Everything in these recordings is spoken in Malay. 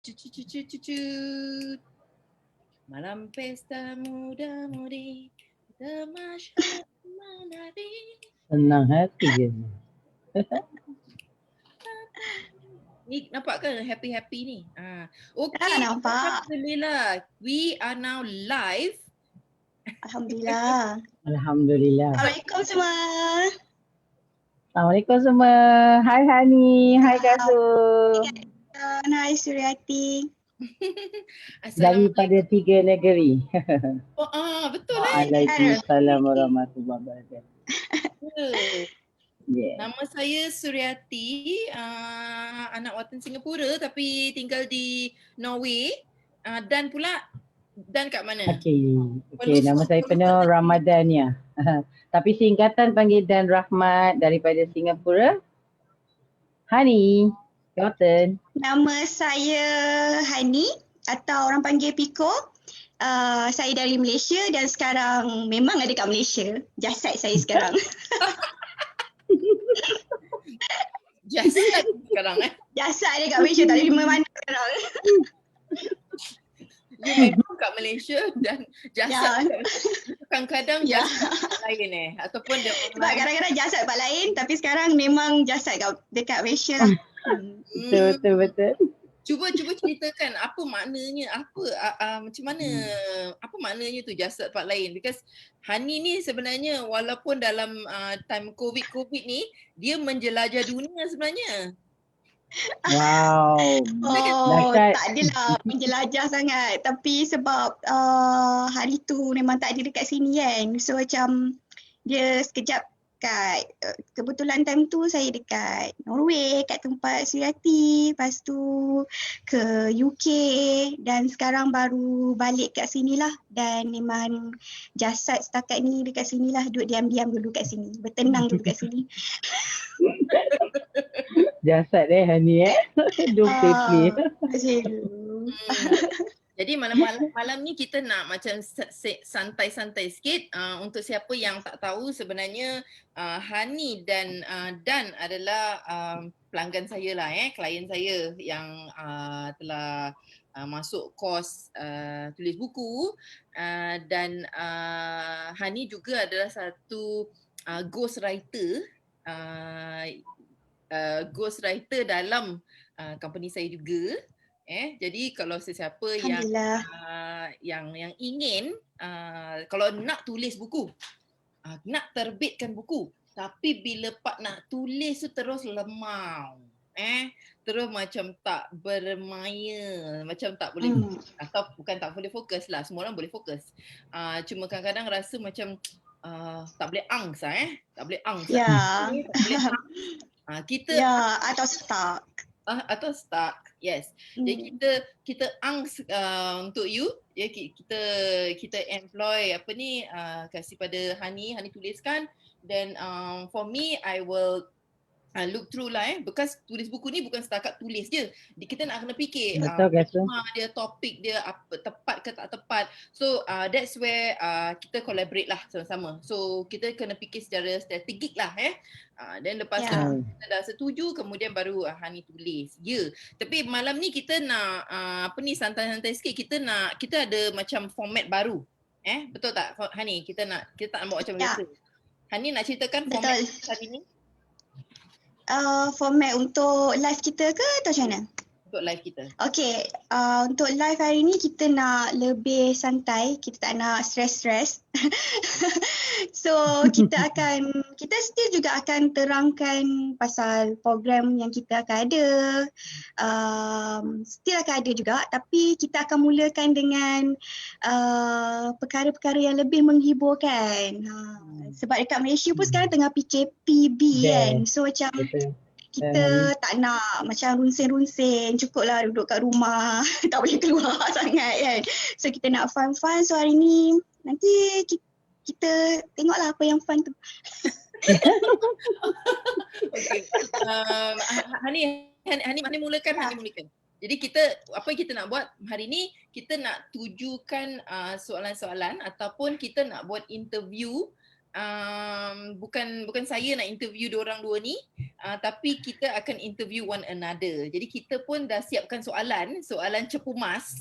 Cucut. Malam pesta muda-mudi, damasyat menari. Senang hati je. Ni nampak ke happy-happy ni? Okay, nampak. Alhamdulillah. We are now live. Alhamdulillah. Alhamdulillah. Assalamualaikum semua. Assalamualaikum semua. Hai Hani, hai Kazu. Hai Suryati. Daripada 3 negeri. Betul Waalaikumsalam warahmatullahi wabarakatuh. Yeah. Nama saya Suryati, anak watan Singapura tapi tinggal di Norway. Dan kat mana? Okay. Nama saya penuh Ramadhania. Tapi singkatan panggil Dan Rahmat daripada Singapura. Hani, your turn. Nama saya Hani atau orang panggil Piko. Saya dari Malaysia dan sekarang memang ada kat Malaysia. Jasad saya sekarang. Jasad sekarang Jasad dia kat Malaysia, tak ada di mana sekarang. You memang kat Malaysia dan jasad kadang-kadang jasad lain ataupun dia sebab kadang-kadang jasad tempat lain tapi sekarang memang jasad dekat Malaysia lah. Betul. Cuba ceritakan apa maknanya, macam mana, apa maknanya tu jasad tempat lain, because Hani ni sebenarnya walaupun dalam time COVID ni dia menjelajah dunia sebenarnya. Wow. Tak adalah menjelajah sangat tapi sebab hari tu memang tak ada dekat sini kan, so macam dia sekejap kat kebetulan time tu saya dekat Norway kat tempat Suryati, lepas tu ke UK dan sekarang baru balik kat sini lah, dan memang jasad setakat ni dekat sini lah, duduk diam-diam dulu kat sini, bertenang dulu kat sini. Jasad Hani Duk play. Jadi malam ni kita nak macam santai-santai sikit. Untuk siapa yang tak tahu, sebenarnya Hani dan Dan adalah pelanggan saya lah, klien saya yang telah masuk kos tulis buku, dan Hani juga adalah satu ghostwriter dalam company saya juga. Jadi kalau sesiapa yang ingin kalau nak tulis buku, nak terbitkan buku, tapi bila part nak tulis tu terus lemau, terus macam tak bermaya, macam tak boleh atau bukan tak boleh fokus lah, semua orang boleh fokus, cuma kadang-kadang rasa macam tak boleh angst tak boleh angst. Kita atau stuck. Yes. Jadi kita angst untuk you, kita employ kasih pada Hani tuliskan, then for me I will look through lah, because tulis buku ni bukan setakat tulis je. Kita nak kena fikir tema dia, topik dia apa tepat ke tak tepat. So that's where kita collaborate lah sama-sama. So kita kena fikir secara strategik lah. Then lepas tu kita dah setuju, kemudian baru Hani tulis. Tapi malam ni kita nak santai-santai sikit. Kita ada macam format baru. Betul tak Hani? Kita tak nak buat macam biasa. Hani nak ceritakan format hari ni? Format untuk live kita ke atau macam mana? Untuk live kita. Okay, untuk live hari ni kita nak lebih santai, kita tak nak stress-stress. So kita still juga akan terangkan pasal program yang kita akan ada. Still akan ada juga, tapi kita akan mulakan dengan perkara-perkara yang lebih menghiburkan. Sebab dekat Malaysia pun sekarang tengah PKPB kan. So macam kita tak nak macam runsing-runsing, cukuplah duduk kat rumah, tak boleh keluar sangat kan. So kita nak fun-fun, so hari ni nanti kita tengoklah apa yang fun tu. Okay. Hani mulakan. Jadi apa yang kita nak buat hari ni, kita nak tujukan soalan-soalan ataupun kita nak buat interview bukan saya nak interview diorang dua ni, tapi kita akan interview one another. Jadi kita pun dah siapkan soalan cepu mas.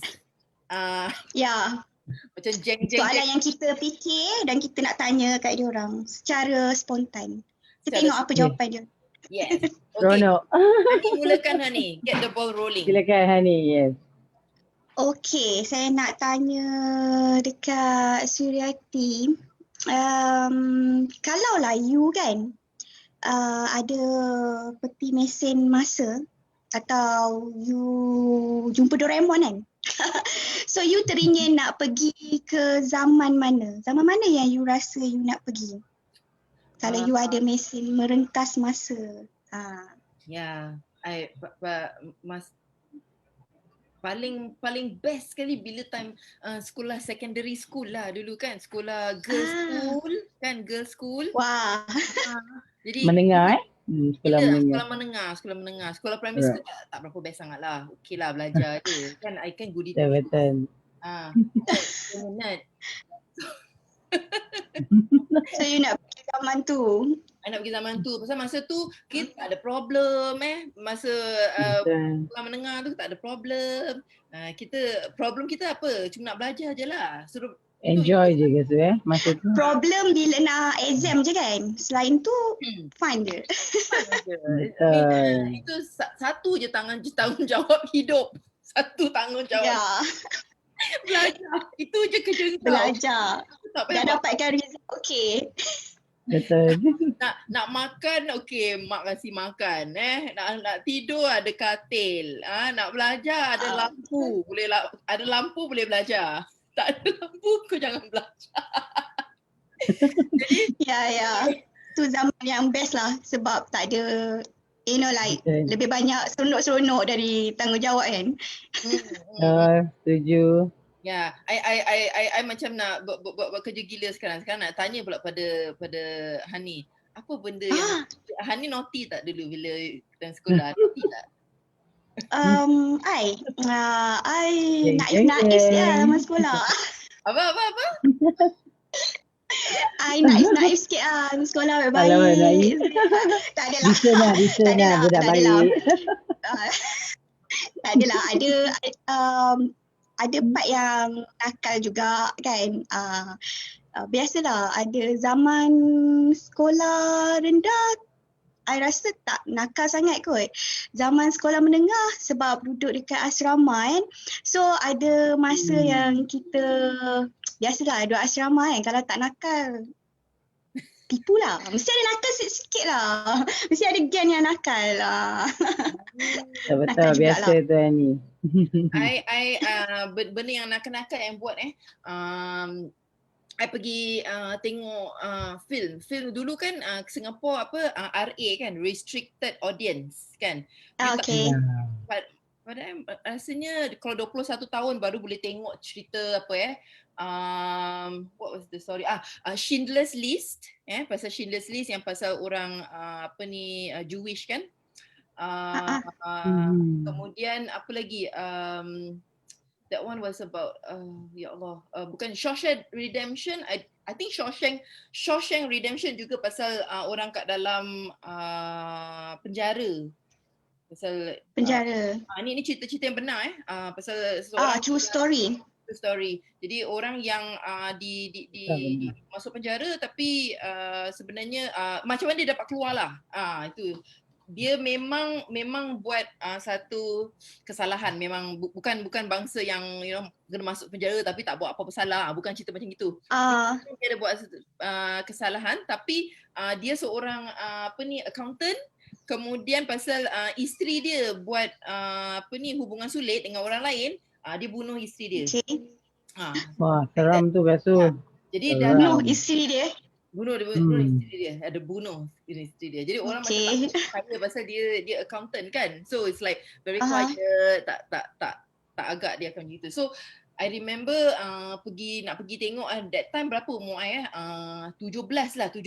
Ya, Macam jeng-jeng. soalan yang kita fikir dan kita nak tanya kat diorang secara spontan. Kita Secara tengok apa jawapan dia. Yes. Okay. Seronok. Hani, mulakan Hani. Get the ball rolling. Silakan Hani, yes. Okey, saya nak tanya dekat Suryati. Kalaulah you kan ada peti mesin masa atau you jumpa Doraemon kan. So you teringin nak pergi ke zaman mana? Zaman mana yang you rasa you nak pergi? Kalau you ada mesin merentas masa. Ya, paling best sekali bila time sekolah secondary school lah dulu kan, sekolah girls school. Wah. Jadi Menengah sekolah menengah. Sekolah menengah. Sekolah primary Right. school tak berapa best sangat lah. Okey lah belajar je. Kan I kan goody Betul. minat. So you nak pergi zaman tu. I nak pergi zaman tu. Pasal masa tu kita tak ada problem Masa Betul. sekolah menengah tu tak ada problem. Problem kita apa? Cuma nak belajar je lah. Suruh Enjoy je ke tu masa tu. Problem bila nak exam je kan. Selain tu fun je. Betul. Itu satu je tanggungjawab hidup. Satu tanggungjawab. Ya, Belajar. Itu je kerja kau. belajar. Tak Dah payah buat. dapatkan result okey. Betul. Nak makan, okey, mak kasi makan. Nak tidur ada katil. Nak belajar ada lampu. Ada lampu boleh belajar. Tak ada lampu kau jangan belajar. Jadi Ya. Tu zaman yang best lah sebab tak ada Betul. lebih banyak seronok-seronok dari tanggungjawab kan. Setuju. ya, I macam nak buat kerja gila sekarang. Sekarang nak tanya pula pada Hani. Apa benda yang Hani naughty tak dulu bila dalam sekolah? Naughty tak? I naif sikit lah zaman sekolah. Apa? I naif sikit lah zaman sekolah baik-baik. Kalau naif. Tak adalah. Decent lah budak baik. Tak adalah. Ada part yang nakal juga kan. Biasalah ada zaman sekolah rendah I rasa tak nakal sangat kot. Zaman sekolah menengah sebab duduk dekat asrama kan. So ada masa yang kita biasalah duduk asrama kan. Kalau tak nakal tipulah. Mesti ada nakal sikit-sikit lah. Mesti ada geng yang nakal lah. Betul biasa tu Hani. Benda yang nakal-nakal yang buat I pergi tengok film dulu kan Singapore RA kan, restricted audience kan. Okay. Padahal rasanya kalau 21 tahun baru boleh tengok cerita what was the story? Schindler's List, pasal Schindler's List yang pasal orang Jewish kan. Kemudian apa lagi? That one was about ya Allah, bukan Shawshank Redemption. I think Shawshank Redemption juga pasal orang kat dalam penjara. Pasal penjara. Ni cerita-cerita yang benar pasal seorang True story. True story. Jadi orang yang di masuk penjara tapi sebenarnya macam mana dia dapat keluar lah. Itu dia memang buat satu kesalahan. Memang bukan bangsa yang kena masuk penjara tapi tak buat apa-apa salah. Bukan cerita macam itu. Dia ada buat kesalahan tapi dia seorang accountant. Kemudian pasal isteri dia buat hubungan sulit dengan orang lain, dia bunuh isteri dia. Okay. Wah, seram tu Gasul. Jadi Bunuh isteri dia. Bunuh isteri dia. Ada bunuh isteri dia. Jadi orang macam tak kaya pasal dia accountant kan. So it's like very quiet, tak agak dia akan gitu. So I remember nak pergi tengok that time berapa umur I 17 lah, 17.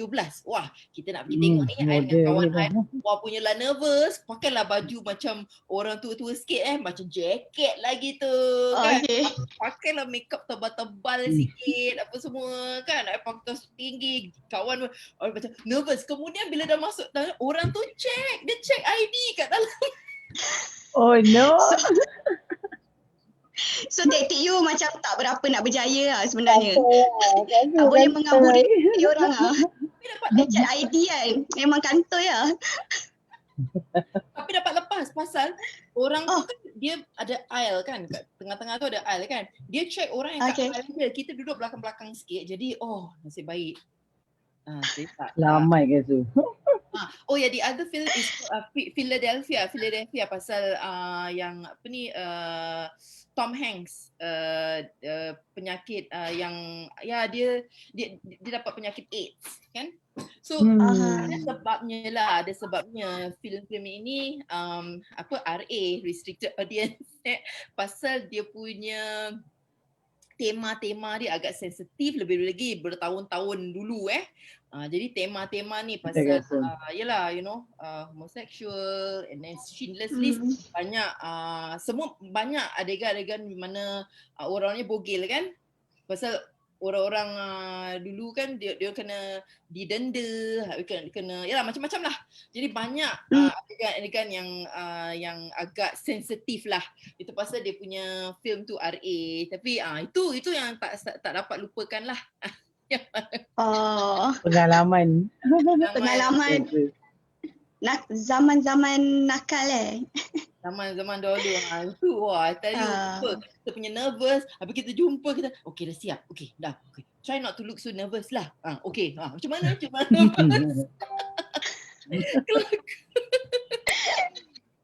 Wah, kita nak pergi tengok ni, I dengan kawan I, wah punyalah nervous, pakailah baju macam orang tua-tua sikit macam jaket lagi tu kan. Okay. Pakailah makeup tebal-tebal sikit, apa semua kan. I pakai tinggi, kawan macam nervous. Kemudian bila dah masuk, orang tu dia check ID kat dalam. Oh no. So taktik you macam tak berapa nak berjaya lah sebenarnya. Tak boleh mengaburi dia orang lah. Dia check ID kan, memang kantoi lah. Tapi dapat lepas pasal orang tu kan dia ada aisle kan, kat tengah-tengah tu ada aisle kan. Dia check orang yang kat aisle dia, kita duduk belakang-belakang sikit. Jadi nasib baik. Selamat ke tu. Oh ya, the other film is Philadelphia pasal yang apa ni Tom Hanks penyakit yang dia dapat penyakit AIDS kan. So ada sebabnya filem-filem ini RA, restricted audience pasal dia punya tema-tema dia agak sensitif, lebih lagi bertahun-tahun dulu jadi tema-tema ni pasal yalah homosexual and then Schindler's List banyak semua banyak adegan-adegan di mana orang-orangnya bogel kan, pasal orang-orang dulu kan dia kena didenda, kena yalah macam-macam lah. Jadi banyak adegan-adegan yang agak sensitif lah. Itu pasal dia punya film tu RA. Tapi itu yang tak dapat lupakan lah. Pengalaman. Zaman-zaman nakal Zaman-zaman dahulu itu I tell you kita punya nervous, habis kita jumpa kita okey dah siap, okey dah, okey try not to look so nervous lah. Okey macam mana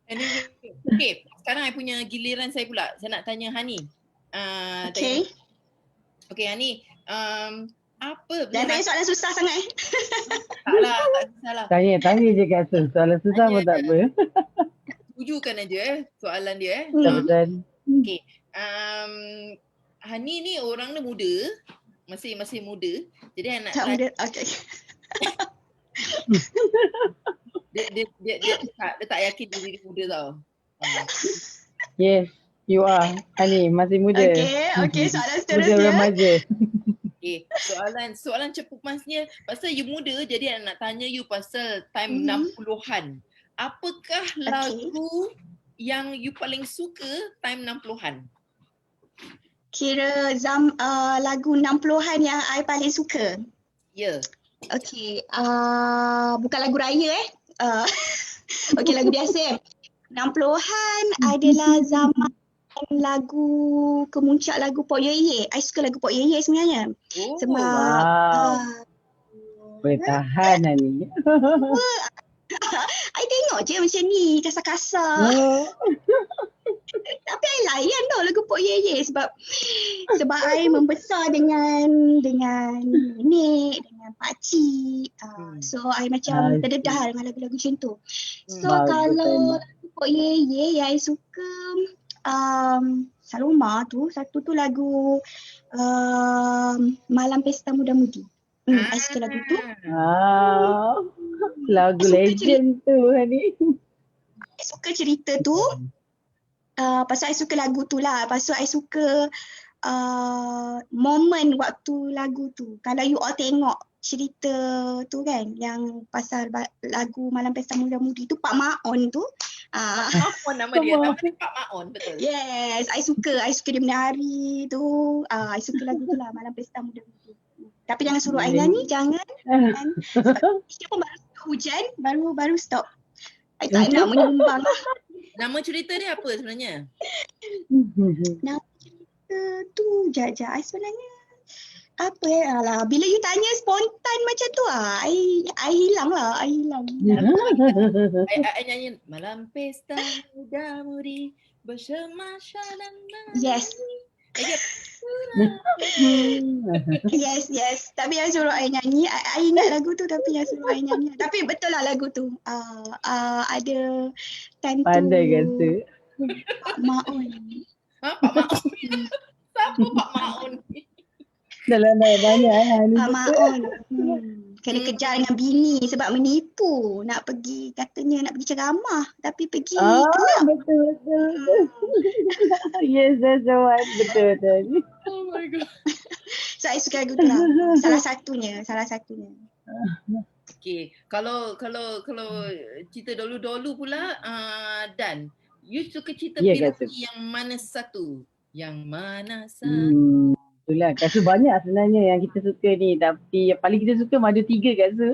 anyway, okey sekarang I punya giliran saya pula. Saya nak tanya Hani. Okey Hani, apa jangan tanya soalan susah sangat taklah, tak susah lah. Tanya je kat tu. Soalan susah pun tak apa. Tujukan aja soalan dia Betul. Okey. Hani ni orang ni muda, masih muda. Jadi anak muda. Okey. dia tak yakin diri dia muda tau. Yes, you are. Hani masih muda. Okey, soalan seterusnya. Muda remaja. Okay, soalan cepu masnya pasal you muda, jadi nak tanya you pasal time 60-an. Apakah lagu yang you paling suka time 60-an? Kira lagu 60-an yang I paling suka? Ya. Okey, bukan lagu raya okey, lagu biasa 60-an adalah zaman lagu kemuncak lagu Pok Yeye. I suka lagu Pok Yeye sebenarnya. Sebab boleh tahan lah ni. I tengok je macam ni, kasar-kasar. Tapi I layan tau lagu Pok Yeye sebab I membesar dengan nenek, dengan pakcik. So I macam terdedah dengan lagu-lagu macam tu. So kalau lagu Pok Yeye yang I suka Saloma tu, satu tu lagu Malam Pesta Muda-Mudi. I suka lagu tu. Lagu legend tu Hani. I suka cerita tu. Pasal I suka lagu tu lah. Pasal I suka moment waktu lagu tu. Kalau you all tengok cerita tu kan, yang pasal lagu Malam Pesta Muda-Mudi tu, Pak Maon tu. Maon nama dia, Pak Maon, betul. Yes, I suka dia menari tu. I suka lagu tu lah, Malam Pesta Muda-Mudi. Tapi jangan suruh I nyanyi, jangan. Siapa baru stop hujan, baru stop. I tak nak menyumbang. Nama cerita dia apa sebenarnya? Nama cerita tu, jap, I sebenarnya apa alah, bila you tanya spontan macam tu I hilang. I nyanyi Malam Pesta Muda-Mudi bersama-sama. Yes. Yes. Tapi yang suruh I nyanyi, I ingat lagu tu tapi yang suruh I nyanyi. Tapi betul lah lagu tu. Ada time tu. Pandai kata. Pak Maon. Pak Maon. Siapa Dalam banyak Hani Pak suka. Maon. Kena kejar dengan bini sebab menipu. Nak pergi, katanya nak pergi ceramah. Tapi pergi kelab. Betul. Yes, that's the one. Betul. Oh my god. So, I suka lagu tu lah. Salah satunya. Okay, kalau cerita dulu-dulu pula, Dan, you suka cerita Ya, P.O.P yang mana satu? Yang mana satu? Itulah, Kak Su banyak sebenarnya yang kita suka ni. Tapi yang paling kita suka Madu 3 Kak Su.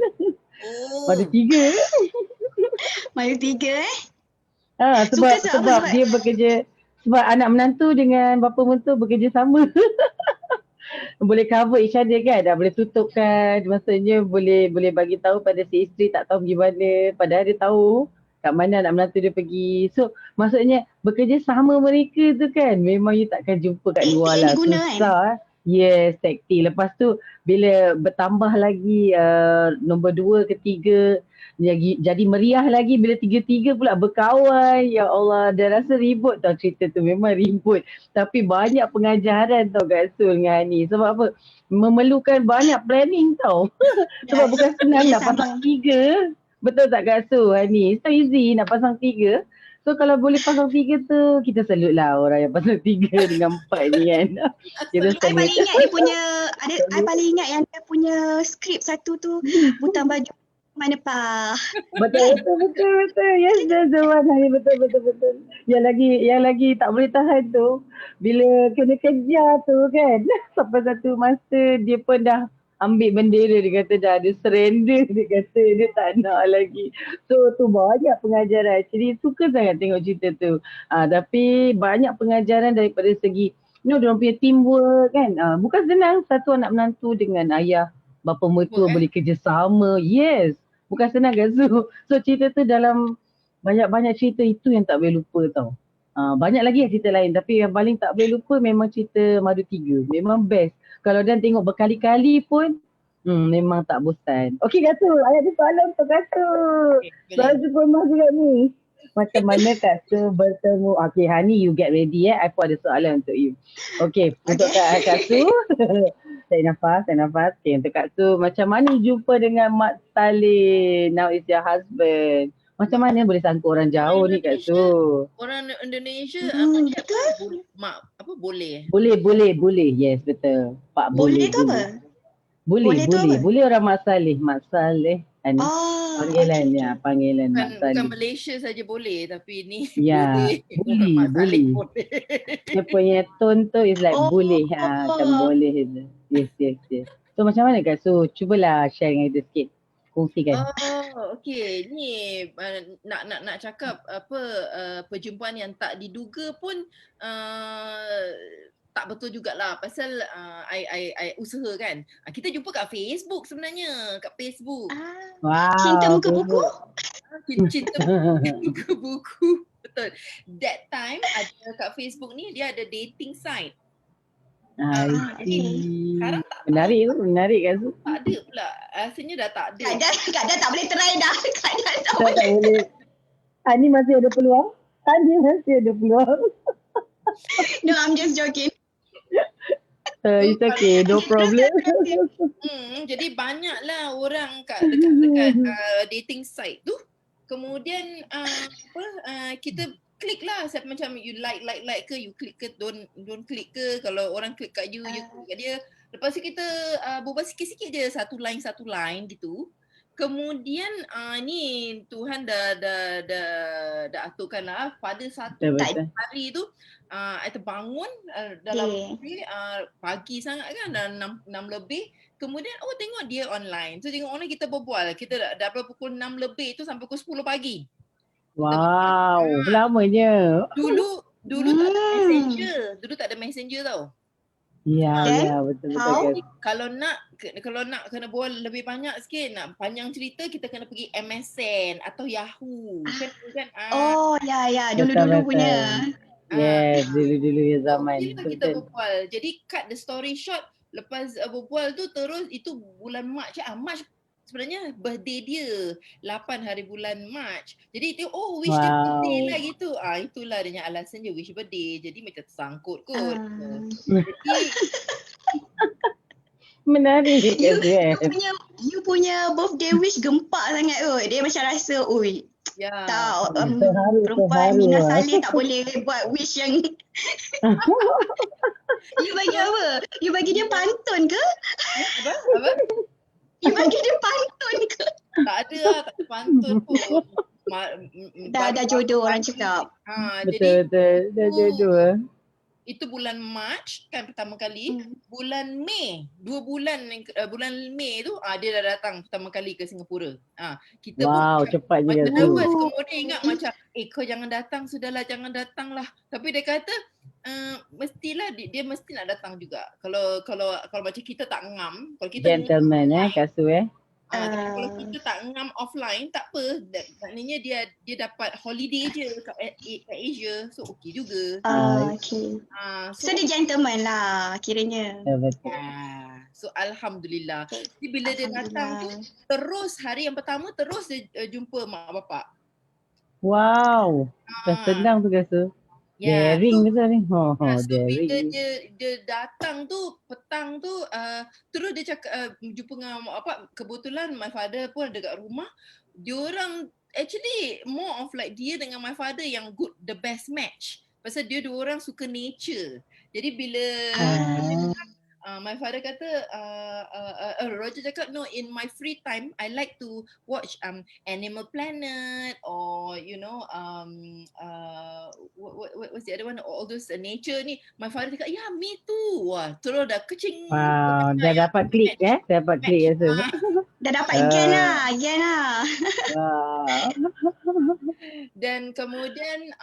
Madu 3. Madu 3 Sebab dia bekerja, sebab anak menantu dengan bapa mentua bekerja sama. Boleh cover each other kan, dah boleh tutupkan, maksudnya boleh bagi tahu pada si isteri tak tahu pergi mana, padahal dia tahu kat mana anak menantu dia pergi. So maksudnya bekerja sama mereka tu kan, memang you takkan jumpa kat luar lah. Diguna, susah. Yes, taktik. Lepas tu bila bertambah lagi nombor 2, ketiga, jadi meriah lagi bila 3 pula berkawan. Ya Allah, dah rasa ribut tau cerita tu, memang ribut. Tapi banyak pengajaran tau Kak Sul dengan Hani. Sebab apa? Memerlukan banyak planning tau. Sebab bukan senang nak pasang 3. Betul tak Kak Sul, Hani? It's so easy nak pasang 3. So kalau boleh pasang 3 tu, kita salute lah orang yang pasang 3 dengan 4 ni kan. Kita I paling ingat dia punya, I paling ingat yang dia punya skrip satu tu, butang baju mana pa. Betul. Yes, that's the one. Hani, betul. Yang lagi tak boleh tahan tu, bila kena kejar tu kan. Sampai satu masa dia pun dah ambil bendera, dia kata dah ada surrender, dia kata dia tak nak lagi. So tu banyak pengajaran. Actually suka sangat tengok cerita tu. Tapi banyak pengajaran daripada segi diorang punya teamwork kan. Bukan senang satu anak menantu dengan ayah bapa mertua boleh kerjasama. Yes. Bukan senang kan Zu. So cerita tu dalam banyak-banyak cerita itu yang tak boleh lupa tau. Banyak lagi cerita lain tapi yang paling tak boleh lupa memang cerita Madu 3. Memang best. Kalau Dan tengok berkali-kali pun memang tak bosan. Okey Kak Su, I ada soalan untuk Kak Su. Soalan super emas juga ni. Macam mana Kak Su bertemu? Okay Hani, you get ready I pun ada soalan untuk you. Okay. Untuk Kak Su. Tarik nafas. Okay, untuk Kak Su, macam mana jumpa dengan Mat Saleh? Now is your husband. Macam mana boleh sangkut orang jauh ni Kak Su? Orang Indonesia Betul? Boleh? Boleh. Yes, betul. Pak boleh. Boleh tu apa? Boleh orang Mat Saleh. Panggilan Mat Saleh. Bukan Malaysia saja boleh, tapi ni boleh. Dia punya tone tu is like boleh. Macam boleh. Yes. So macam mana Kak Su? Cubalah share dengan kita sikit. Kongsikan. Okey. Ni nak cakap apa perjumpaan yang tak diduga pun tak betul jugalah pasal I usaha kan. Kita jumpa kat Facebook sebenarnya, kat Facebook. Wow. Cinta muka buku? Cinta muka buku. Betul. That time ada kat Facebook ni dia ada dating site. Sekarang tak menarik kan Su? Tak ada pula. Rasanya dah tak ada. Kadang tak boleh try dah. Kadang tak boleh. Ni masih ada peluang? Masih ada peluang. No, I'm just joking. It's okay, no problem. Jadi banyaklah orang dekat dating site tu. Kemudian kita klik lah, macam you like ke, you klik ke, don't klik ke. Kalau orang klik kat you, you klik kat dia. Lepas tu kita berbual sikit-sikit je, satu line gitu. Kemudian ni Tuhan dah aturkan lah pada satu hari tu I terbangun dalam pagi sangat kan, dah 6 lebih. Kemudian tengok dia online. So tengok online, kita berbual. Kita dah pukul 6 lebih tu sampai pukul 10 pagi. Wow, lamanya. Dulu tak ada messenger. Dulu tak ada messenger tau. Ya, betul. Kalau nak kena buat lebih banyak sikit, nak panjang cerita, kita kena pergi MSN atau Yahoo. Kan? Ya, dulu punya. Yes, dulu zaman. Kita berbual. Jadi cut the story short, lepas berbual tu terus itu bulan Mac. Mac sebenarnya birthday dia 8 hari bulan Mac. Jadi itu wish dia birthday lah gitu. Itulah dia alasan je wish birthday. Jadi macam tersangkut kot. Menarik You, kan. you punya birthday wish gempak sangat oi. Dia macam rasa oi. Ya. Tak, perempuan Terharu Mina lah. Saleh tak boleh buat wish yang you bagi apa? You bagi dia pantun ke? Apa? You bagi dia pantun ke? Tak ada lah, tak ada pantun pun. Dah jodoh orang cakap. Jadi Betul. Dah jodoh. itu bulan March kan pertama kali. Bulan Mei, 2 bulan bulan Mei tu dia dah datang pertama kali ke Singapura. Kita Wow, pun cepat juga macam tu. nervous, kemudian ingat macam kau jangan datang, sudahlah jangan datang lah. Tapi dia kata mestilah dia mesti nak datang juga. Kalau macam kita tak ngam, kalau kita Gentleman Kasu tapi kalau kita tak ngam offline tak apa. Maknanya dia dapat holiday je kat Asia. So okey juga. Okay. So dia gentleman lah kiranya. Betul. So alhamdulillah. Jadi bila dia datang tu terus hari yang pertama terus dia jumpa mak bapak. Wow. Dah senang tu Kasu. Daring betul ni. So daring. bila dia datang tu petang tu terus dia cakap jumpa dengan mak bapak. Kebetulan my father pun ada kat rumah. Diorang actually more of like dia dengan my father yang the best match. Pasal dia dua orang suka nature. Jadi bila my father kata Roger cakap no, in my free time I like to watch Animal Planet or you know what's the other one, all those nature ni. My father cakap yeah me too. Wah terus dah kecing. Wow, dah dapat klik dapat klik tu. Dah dapat gen lah. Dan kemudian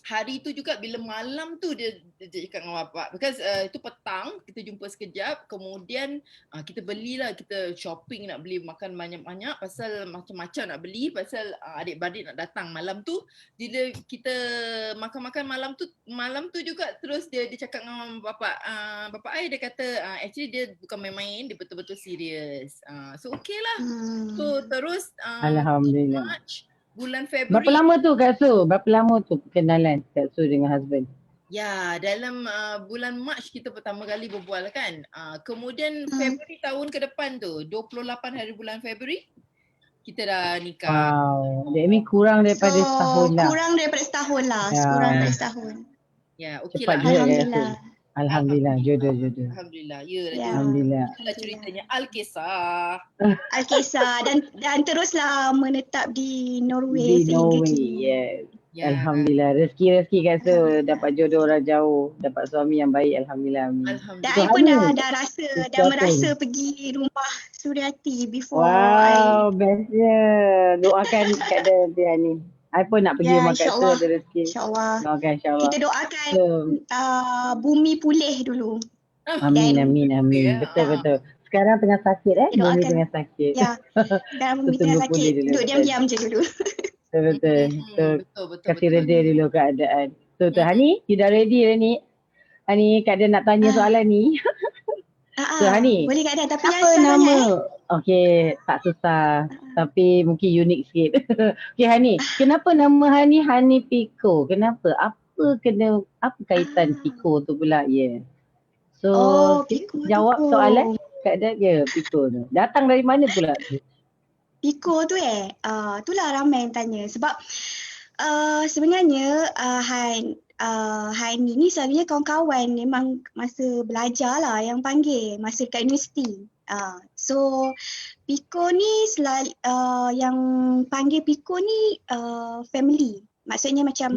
hari tu juga bila malam tu dia cakap dengan bapak, because itu petang kita jumpa sekejap, kemudian kita belilah, kita shopping nak beli makan banyak-banyak pasal macam-macam nak beli pasal adik-beradik nak datang malam tu. Bila kita makan-makan malam tu juga terus dia cakap dengan bapak ai dia kata actually dia bukan main-main, dia betul-betul serius. So okay lah. So terus Alhamdulillah. March, bulan Februari. Berapa lama tu Kak Su? Berapa lama tu kenalan Kak Su dengan husband? Ya, dalam bulan Mac kita pertama kali berbual kan. Kemudian Februari tahun ke depan tu, 28 hari bulan Februari, kita dah nikah. Wow, that means kurang daripada setahun lah. Kurang daripada setahun lah. Kurang daripada setahun. Ya, okey lah. Alhamdullah. Alhamdulillah, jodoh. Alhamdulillah, ya. Alhamdulillah. Itulah ceritanya Alkisah. Alkisah dan teruslah menetap di Norway Di sehingga Norway, kini. yes. Alhamdulillah, rezeki Kak Su, dapat jodoh orang jauh, dapat suami yang baik, alhamdulillah. Dan I pun dah merasa pergi rumah Suryati before. Wow, bestnya. Doakan Kak dia ni. I pun nak pergi rumah Kak Su, ada rezeki. InsyaAllah. Doakan insyaAllah. Kita doakan bumi pulih dulu. Amin. Betul. Sekarang tengah sakit bumi tengah sakit. Ya. Sekarang bumi tengah sakit. Duduk diam-diam je dulu. Betul. Kasih reda dulu keadaan. So Hani, you dah ready dah ni? Hani, Kak dia nak tanya soalan ni. So Hani, boleh Kak Dia, tapi apa nama? Okey, tak susah. Tapi mungkin unik sikit. Okey Hani, kenapa nama Hani Piko? Kenapa? Apa kaitan Piko tu pula? Yeah. So, jawab soalan Kak Dia, Piko tu. Datang dari mana pula tu? Piko tu itulah ramai yang tanya sebab sebenarnya Hani ni selalunya kawan-kawan memang masa belajar lah yang panggil masa dekat universiti. So Piko ni yang panggil Piko ni family. Maksudnya macam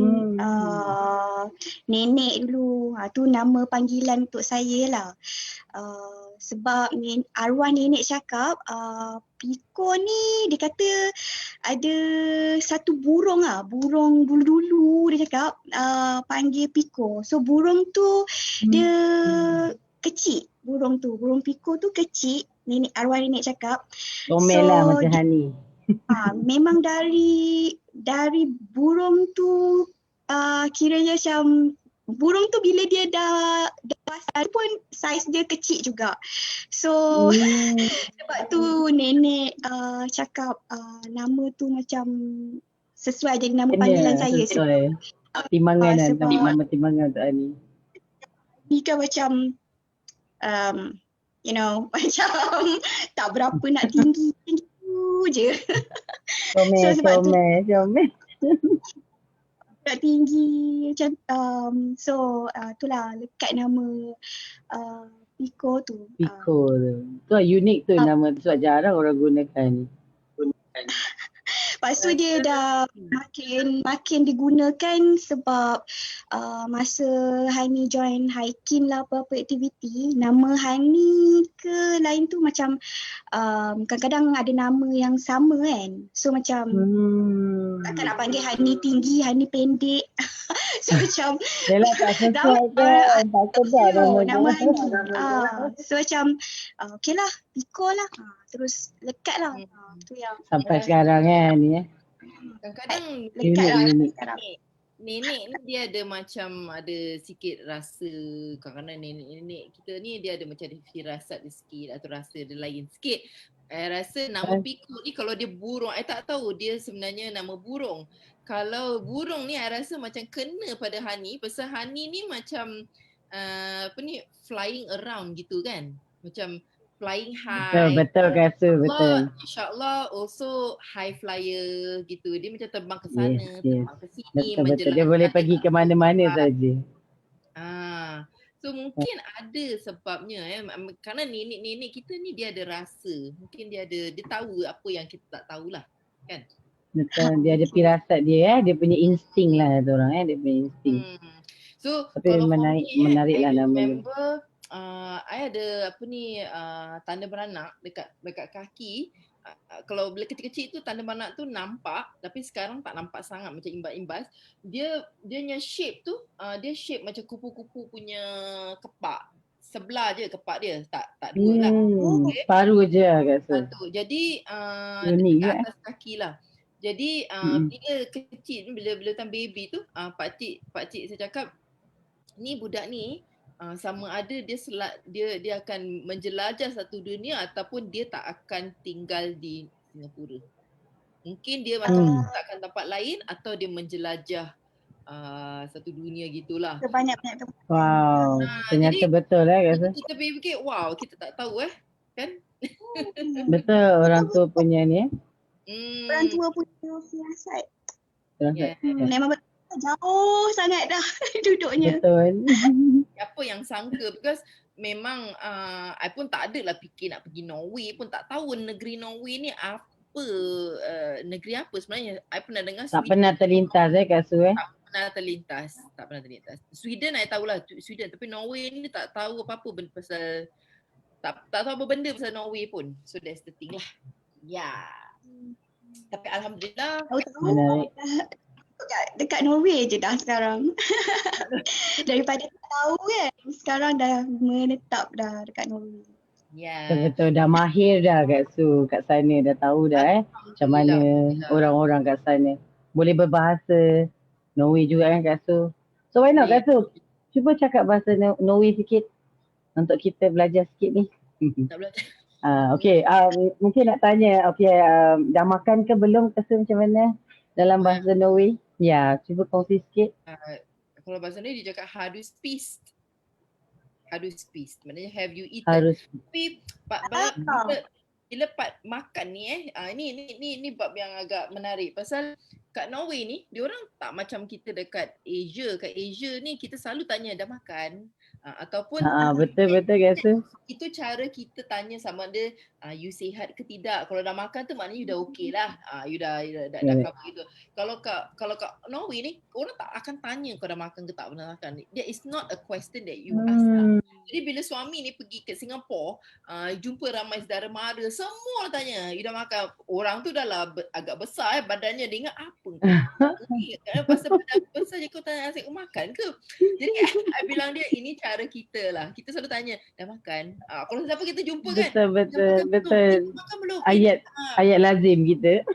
nenek dulu. Tu nama panggilan untuk saya lah. Sebab arwah nenek cakap Piko ni dia kata ada satu burung dulu dia cakap panggil Piko. So burung tu dia kecil. Burung Piko tu kecil. Arwah nenek cakap. Comel lah macam Hani. Memang dari burung tu kiranya macam burung tu bila dia dah besar pun saiz dia kecil juga. So sebab tu nenek cakap nama tu macam sesuai jadi nama panggilan saya. Sesuai. Timbangan nama timbangan tu Ani. Ni kan macam you know, macam tak berapa nak tinggi gitu je. So sebab tu Comel. nak tinggi macam itulah lekat nama Pico tu. Pico tu. Tu unik tu nama tu sebab jarang orang gunakan. Lepas tu dia dah makin digunakan sebab masa Hani join hiking lah apa-apa aktiviti, nama Hani ke lain tu macam kadang-kadang ada nama yang sama kan. So macam takkan nak panggil Hani tinggi, Hani pendek. So macam Yelah tak sesuai kan. Tak sedar nama Hani. So macam okay lah, Pico lah. Terus lekat lah. Tu yang sampai sekarang kan ni Kadang-kadang lekat lah Unik. sekarang. nenek ni dia ada macam ada sikit rasa, kadang-kadang nenek kita ni dia ada macam ada firasat dia sikit atau rasa dia lain sikit. Rasa nama Pico ni kalau dia burung, tak tahu dia sebenarnya nama burung. Kalau burung ni I rasa macam kena pada Hani, pasal Hani ni macam flying around gitu kan. Macam flying high. Betul kata betul. InsyaAllah also high flyer gitu. Dia macam terbang ke sana, Yes. terbang ke sini. Betul. Dia boleh pergi ke mana-mana saja. So mungkin ada sebabnya kerana nenek-nenek kita ni dia ada rasa. Mungkin dia tahu apa yang kita tak tahulah. Kan? Betul, dia ada firasat dia dia punya insting lah tu orang dia punya insting. So tapi kalau menarik lah I namanya. remember I ada tanda beranak dekat kaki. Kalau bila kecil-kecil tu tanda beranak tu nampak, tapi sekarang tak nampak sangat macam imbas-imbas. Dia punya shape tu dia shape macam kupu-kupu punya kepak. Sebelah je kepak dia, tak dua lah. Okay. Paruh je kat tu. Satu. Jadi dekat atas kaki lah. Jadi bila kecil, bila time baby tu pakcik saya cakap ni budak ni sama ada dia akan menjelajah satu dunia ataupun dia tak akan tinggal di Singapura. Mungkin dia akan letakkan tempat lain atau dia menjelajah satu dunia gitulah. Banyak-banyak tempat. Wow, ternyata betul rasa. Kita fikir wow, kita tak tahu kan? Betul orang tua punya ni. Orang tua punya firasat. Yeah. Memang jauh sangat dah duduknya. Betul. Apa yang sangka, because memang I pun tak adalah fikir nak pergi Norway pun, tak tahu negeri Norway ni apa, negeri apa sebenarnya. I pernah dengar tak pernah terlintas kat Su tak pernah terlintas. Sweden I tahulah Sweden, tapi Norway ni tak tahu apa-apa benda pasal tak tahu apa benda pasal Norway pun. So that's the thing lah. Tapi alhamdulillah dekat Norway je dah sekarang. Daripada tak tahu kan, sekarang dah menetap dah dekat Norway. Betul, dah mahir dah kat Su, kat sana dah tahu dah macam mana orang-orang kat sana. Boleh berbahasa Norway juga kan Kak Su. So why not Kak Su? Cuba cakap bahasa Norway sikit untuk kita belajar sikit ni. Nak belajar. Okay, mungkin nak tanya, dah makan ke belum Kak Su, macam mana dalam bahasa Norway? Ya, cuba kongsi sikit. Kalau bahasa Norway dia cakap har du spist. Maknanya have you eaten. Tapi bila part makan ni ini bab yang agak menarik pasal kat Norway ni diorang tak macam kita dekat Asia. Kat Asia ni kita selalu tanya dah makan ataupun betul Kak Su. Itu cara kita tanya sama ada you sihat ke tidak. Kalau dah makan tu maknanya you dah okey lah. You dah cover gitu. Kalau kat Norway ni orang tak akan tanya kau dah makan ke tak pernah makan. That is not a question that you ask lah. Jadi bila suami ni pergi ke Singapura, jumpa ramai saudara mara, semua tanya you dah makan. Orang tu dah lah agak besar badannya, dia ingat apa pasal badan besar je kau tanya asyik kau makan ke. Jadi I bilang dia ini cara kita lah. Kita selalu tanya dah makan. Kalau siapa kita jumpa kan, betul. Makan belum? Ayat lazim kita.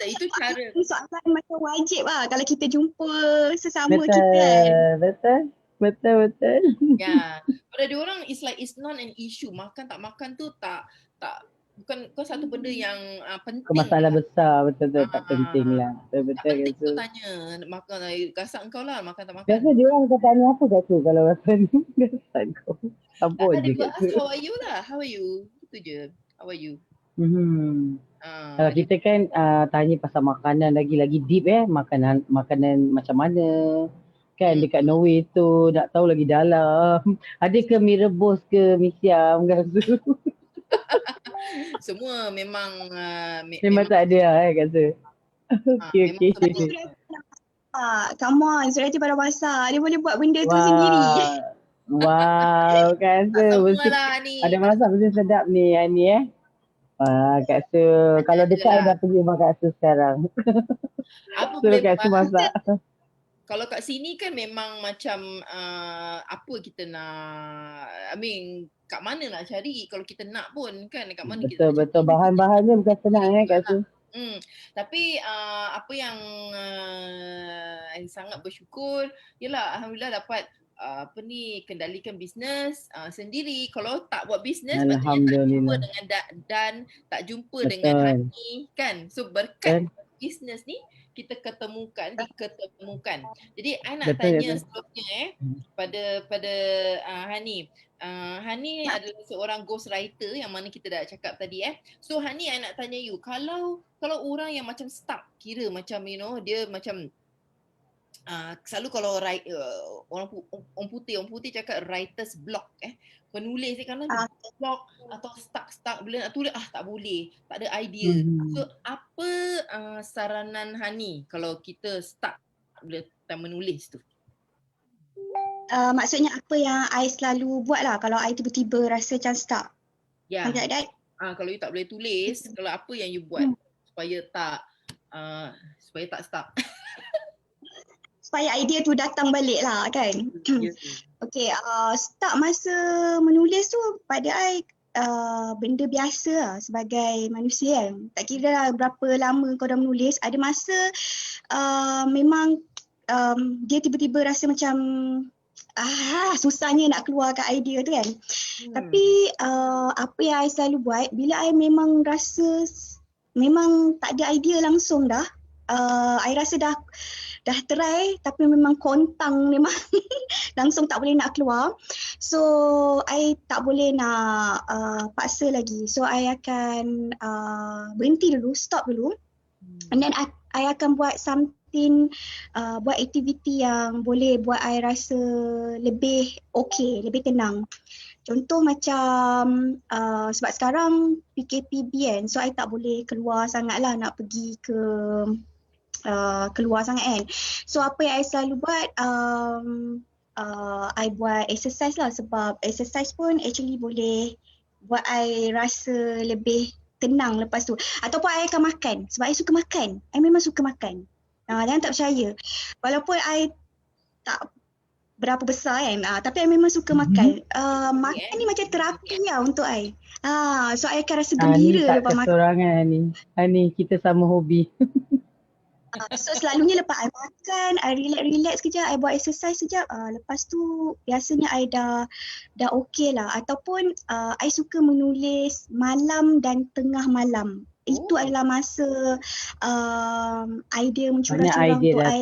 Itu cara. Soalan macam wajib lah kalau kita jumpa sesama kita kan. Betul. Ya. Pada diorang it's not an issue. Makan tak makan tu tak bukan satu benda yang penting. Masalah besar, betul-betul tak penting lah. Tak Betul-betul penting kata. tu tanya, makan gasak kau lah, makan tak makan. Biasa dia orang kata tanya apa kat tu kalau rasa ni gasak kau. Apa Tak ada, je dia kat ask tu. how are you lah, how are you? Itu je, how are you? Kalau Dia kita kan tanya pasal makanan lagi deep makanan macam mana kan dekat Norway tu nak tahu lagi dalam. Ada ke mi rebus ke mi siam kat tu. semua memang Memang tak ada lah kat tu. memang Okey. semua. Come on, Surati pada masak. Dia boleh buat benda tu sendiri. Wow, Kak Tak Su semua mesti lah ni. ada masak mesti sedap ni Hani Kak Su kalau dekat lah. I dah pergi rumah Kak Su sekarang. Apa Suruh boleh Kak Su masak. kalau kat sini kan memang macam apa kita nak, I mean kat mana nak cari kalau kita nak pun kan, kat mana kita nak Betul. Bahan-bahannya bukan senang Kak Su. Tapi apa yang I sangat bersyukur ialah alhamdulillah dapat kendalikan bisnes sendiri. Kalau tak buat bisnes patutnya tak jumpa dengan Dan, tak jumpa dengan Hani kan. So berkat bisnes ni diketemukan. Jadi I nak tanya seterusnya pada Hani. Hani adalah seorang ghostwriter yang mana kita dah cakap tadi So Hani, I nak tanya you, kalau orang yang macam stuck, kira macam dia macam selalu kalau orang putih cakap writer's block penulis ni kadang block atau stuck bila nak tulis tak boleh, tak ada idea. So apa saranan Hani kalau kita stuck bila time menulis tu? Maksudnya apa yang I selalu buat lah kalau I tiba-tiba rasa macam stuck. Ya. Macam that? Kalau you tak boleh tulis, kalau apa yang you buat supaya tak stuck? Supaya idea tu datang balik lah kan. Okay, stuck masa menulis tu pada I benda biasa lah sebagai manusia kan. Tak kira lah berapa lama kau dah menulis, ada masa memang dia tiba-tiba rasa macam susahnya nak keluarkan idea tu kan. Tapi apa yang I selalu buat, bila I memang rasa memang tak ada idea langsung dah, I rasa dah try tapi memang kontang memang langsung tak boleh nak keluar. So I tak boleh nak paksa lagi. So I akan berhenti dulu, stop dulu. And then I akan buat something, buat aktiviti yang boleh buat I rasa lebih okay, lebih tenang. Contoh macam sebab sekarang PKPB kan, so I tak boleh keluar sangat lah nak pergi ke keluar sangat kan. So apa yang I selalu buat, I buat exercise lah, sebab exercise pun actually boleh buat I rasa lebih tenang lepas tu. Ataupun I akan makan, sebab I suka makan. I memang suka makan. Jangan tak percaya. Walaupun I tak berapa besar kan, tapi I memang suka makan. Makan ni macam terapi lah untuk I. So I akan rasa gembira lepas makan. Kesorangan ni. Hani, kita sama hobi. So selalunya lepas I makan, I relax kejap, I buat exercise sekejap, lepas tu biasanya I dah okay lah. Ataupun I suka menulis malam dan tengah malam. Itu adalah masa idea mencurah-curah untuk I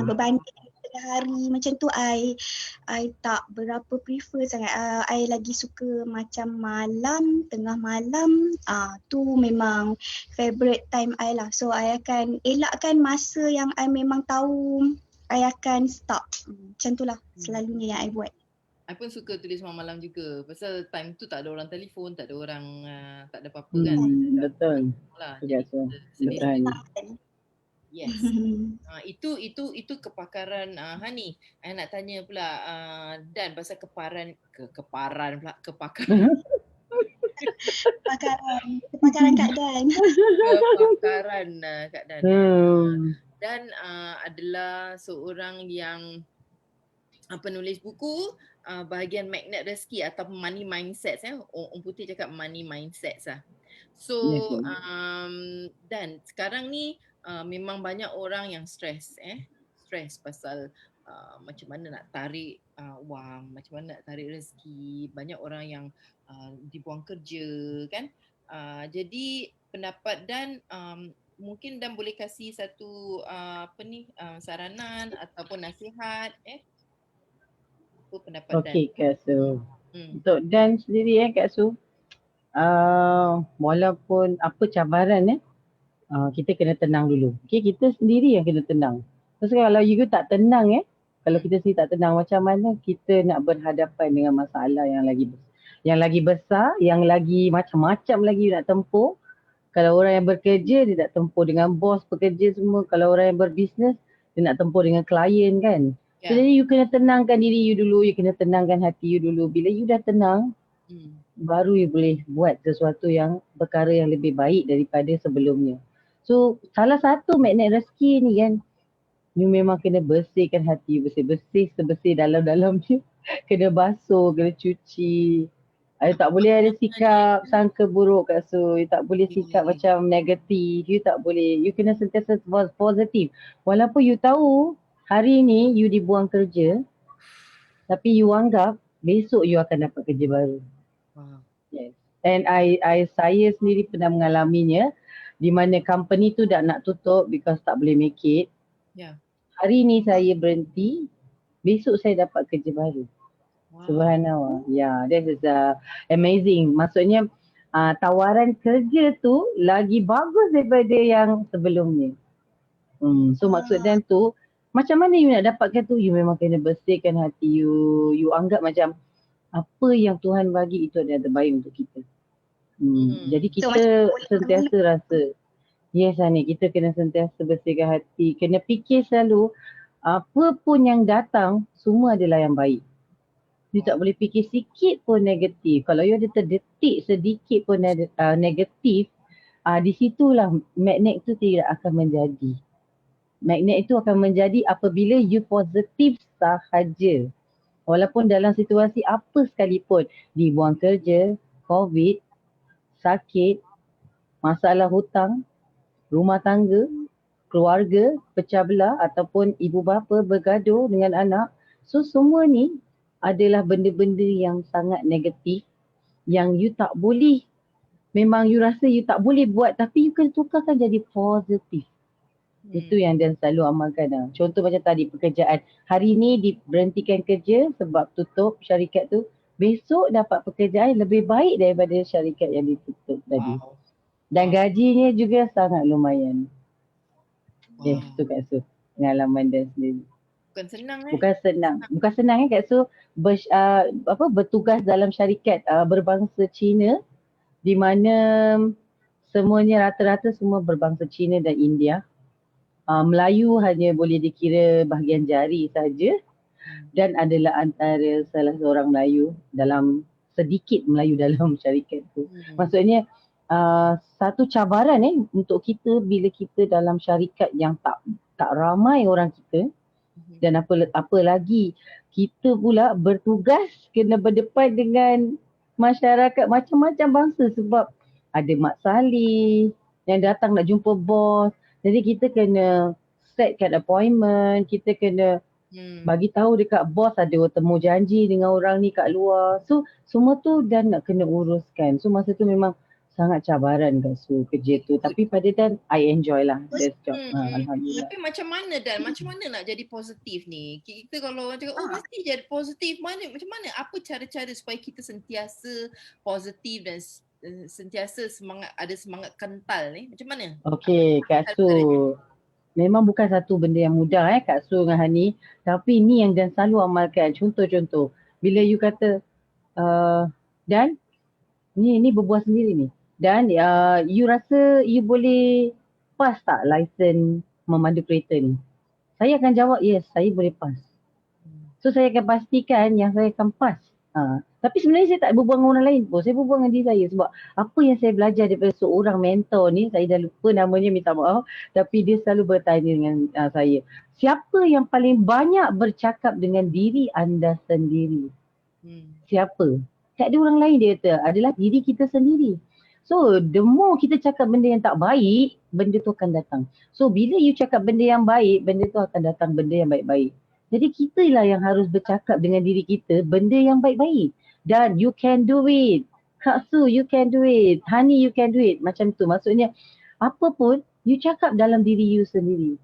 berbanding tengah hari macam tu. I tak berapa prefer sangat. I lagi suka macam malam, tengah malam. Tu memang favorite time I lah. So I akan elakkan masa yang I memang tahu I akan stop. Macam tu lah selalunya yang I buat. I pun suka tulis malam juga. Pasal time tu tak ada orang telefon, tak ada orang, tak ada apa-apa kan. Betul. Jadi betul. Yes. Itu kepakaran Hani. I nak tanya pula Dan pasal kepakaran kepakaran Kak Dan. Kepakaran Kak Dan. Dan adalah seorang yang penulis buku bahagian Magnet Rezeki atau Money Mindsets orang putih cakap Money Mindsets lah. So Dan sekarang ni memang banyak orang yang stres pasal macam mana nak tarik wang, macam mana nak tarik rezeki. Banyak orang yang dibuang kerja kan. Jadi pendapat Dan mungkin Dan boleh kasih satu saranan ataupun nasihat apa pendapat Dan? Okey Kak Su. Untuk Dan sendiri Kak Su, walaupun apa cabaran kita kena tenang dulu. Okay, kita sendiri yang kena tenang. Terus kalau you tak tenang kalau kita sendiri tak tenang, macam mana kita nak berhadapan dengan masalah yang lagi besar, yang lagi macam-macam lagi you nak tempuh. Kalau orang yang bekerja, dia nak tempuh dengan bos pekerja semua. Kalau orang yang berbisnes, dia nak tempuh dengan klien kan. So, jadi you kena tenangkan diri you dulu, you kena tenangkan hati you dulu. Bila you dah tenang, baru you boleh buat sesuatu yang perkara yang lebih baik daripada sebelumnya. So salah satu magnet rezeki ni kan, you memang kena bersihkan hati you, bersih-bersih sebersih dalam-dalamnya. Kena basuh, kena cuci. Tak boleh ada sikap sangka buruk Kak Su. You tak boleh sikap macam negatif. You tak boleh. You kena sentiasa positif. Walaupun you tahu hari ni you dibuang kerja, tapi you anggap besok you akan dapat kerja baru. Yes. And saya sendiri pernah mengalaminya, di mana company tu dah nak tutup because tak boleh make it. Hari ni saya berhenti, besok saya dapat kerja baru. Subhanallah. That is amazing. Maksudnya tawaran kerja tu lagi bagus daripada yang sebelumnya. So maksudnya tu, macam mana you nak dapatkan tu, you memang kena bersihkan hati you. You anggap macam apa yang Tuhan bagi itu adalah terbaik untuk kita. Jadi kita sentiasa rasa, yes Hani, kita kena sentiasa bersihkan hati. Kena fikir selalu, apa pun yang datang, semua adalah yang baik. You tak boleh fikir sikit pun negatif. Kalau you ada terdetik sedikit pun negatif, di situlah magnet itu tidak akan menjadi. Magnet itu akan menjadi apabila you positif sahaja. Walaupun dalam situasi apa sekalipun, dibuang kerja, COVID, sakit, masalah hutang, rumah tangga, keluarga, pecah belah ataupun ibu bapa bergaduh dengan anak. So semua ni adalah benda-benda yang sangat negatif yang you tak boleh, memang you rasa you tak boleh buat, tapi you kena tukarkan jadi positif. Itu yang Dan selalu amalkan. Contoh macam tadi pekerjaan. Hari ni diberhentikan kerja sebab tutup syarikat tu. Besok dapat pekerjaan lebih baik daripada syarikat yang ditutup tadi. Dan gajinya juga sangat lumayan. Yes, tu Kak Su. Pengalaman Dan sendiri. Bukan senang Bukan senang Kak Su. Bertugas dalam syarikat berbangsa Cina, di mana semuanya rata-rata semua berbangsa Cina dan India. Melayu hanya boleh dikira bahagian jari saja, dan adalah antara salah seorang Melayu dalam sedikit Melayu dalam syarikat tu. Maksudnya satu cabaran untuk kita bila kita dalam syarikat yang tak ramai orang kita, dan apa lagi kita pula bertugas kena berdepan dengan masyarakat macam-macam bangsa, sebab ada mak salih yang datang nak jumpa bos. Jadi kita kena setkan appointment, kita kena bagi tahu dekat bos ada temu janji dengan orang ni kat luar. So semua tu Dan nak kena uruskan. So masa tu memang sangat cabaran Kak Su kerja tu. Tapi pada Dan I enjoy lah this job. Alhamdulillah. Tapi macam mana Dan? Macam mana nak jadi positif ni? Kita kalau orang cakap mesti jadi positif, macam mana? Apa cara-cara supaya kita sentiasa positif dan sentiasa ada semangat kental ni? Macam mana? Okey Kak Su. Memang bukan satu benda yang mudah Kak Su dengan Hani. Tapi ni yang Dan selalu amalkan. Contoh-contoh. Bila you kata, Dan, ni berbuah sendiri ni. Dan you rasa you boleh pass tak license memandu kereta ni? Saya akan jawab, yes, saya boleh pass. So saya akan pastikan yang saya akan pass. Tapi sebenarnya saya tak berbual dengan orang lain pun. Saya berbual dengan diri saya sebab apa yang saya belajar daripada seorang mentor ni, saya dah lupa namanya, minta maaf. Tapi dia selalu bertanya dengan saya, siapa yang paling banyak bercakap dengan diri anda sendiri? Siapa? Tak ada orang lain, dia kata, adalah diri kita sendiri. So the more kita cakap benda yang tak baik, benda tu akan datang. So bila you cakap benda yang baik, benda tu akan datang benda yang baik-baik. Jadi kita lah yang harus bercakap dengan diri kita benda yang baik-baik. Dan you can do it. Kak Su, you can do it. Hani, you can do it. Macam tu. Maksudnya apa pun you cakap dalam diri you sendiri.